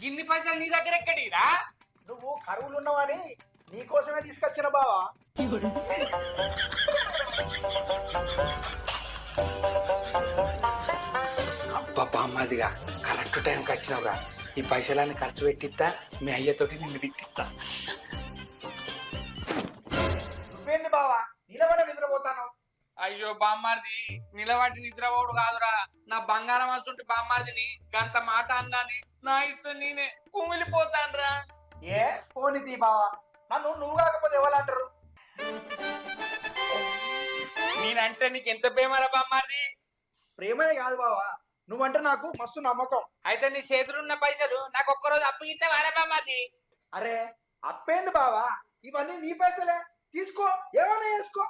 గిన్ని పైసలు నీ దగ్గర ఎక్కడిరా? నువ్వు కరువులు ఉన్నావని నీకోసమే తీసుకొచ్చిన బావా. అబ్బా బామ్మదిగా కరెక్ట్ టైంకి వచ్చినావురా. ఈ పైసలన్నీ ఖర్చు పెట్టిస్తా, మీ అయ్యతోటి నిన్ను తిట్టిస్తా. నువ్వేంది బావా నిలబడ నిద్రపోతాను? అయ్యో బామ్మారిది, నిలబడి నిద్రపోడు కాదురా, నా బంగారం అసంటి బామ్మారిదిని గంత మాట అన్నాని నా ఇచ్చ నేనే కుమిలిపోతాన్రా. ఏ పోనిది బావా, నన్ను నువ్వు కాకపోతే ఎవరంటారు? నేనంటే నీకు ఎంత ప్రేమరా బామ్మారిది? ప్రేమనే కాదు బావా, నువ్వంటే నాకు మస్తు నమ్మకం. అయితే నీ చేతులున్న పైసలు నాకు ఒక్కరోజు అప్పు ఇస్తే వారా బామ్మారిది? అరే అప్పేంది బావా, ఇవన్నీ నీ పైసలే, తీసుకో ఏమైనా చేసుకో.